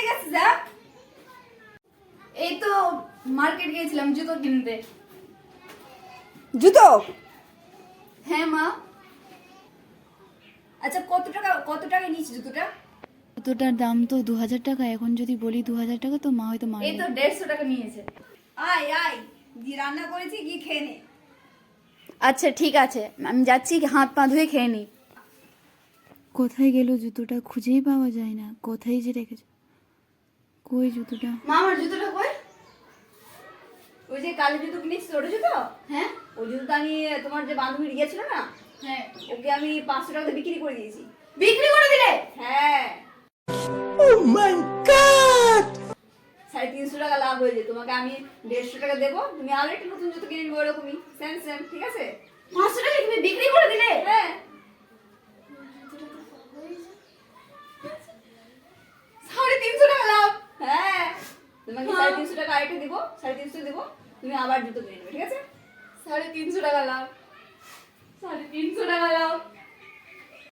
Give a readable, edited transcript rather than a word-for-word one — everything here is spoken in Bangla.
কোথায় গেছিস যা? এই তো মার্কেট গিয়েছিলাম জুতো কিনতে। জুতো? হ্যাঁ মা। আচ্ছা কত টাকা নিয়েছিস জুতোটা? জুতোটার দাম তো 2000 টাকা। এখন যদি বলি 2000 টাকা তো মা হয়তো এই মানবে। তো 150 টাকা নিয়েছে। আয় আয়, দি রান্না করেছি, গিয়ে খেয়ে নে। আচ্ছা ঠিক আছে, আমি যাচ্ছি, হাত পা ধুয়ে খেয়ে নিই। কোথায় গেল জুতোটা? খুঁজেই পাওয়া যায় না, কোথায় যে রেখেছে। কই জুতোটা? মা আমার জুতোটা কই? ওই যে কালো জুতো কিনেছিস ওটা জুতো? হ্যাঁ, ওই জুতোটা আমি তোমার যে বান্ধবী গিয়েছিল না, হ্যাঁ, ওকে আমি 500 টাকা বিক্রি করে দিয়েছি। বিক্রি করে দিলে? হ্যাঁ। ও মাই গড! 350 টাকা লাভ হয়েছে। তোমাকে আমি 150 টাকা দেবো, তুমি আরো একটা নতুন জুতো কিনে নিবে ওরকমই সেম সেম, ঠিক আছে? 500 টাকা তুমি বিক্রি করে দিলে? হ্যাঁ। 350 টাকা লাভ। হ্যাঁ, তোমাকে 350 টাকা আরেকটা দিব, 350 দিব, তুমি আবার জুতো কিনে নেবে, ঠিক আছে? 350 টাকা লাভ, 350 টাকা লাভ।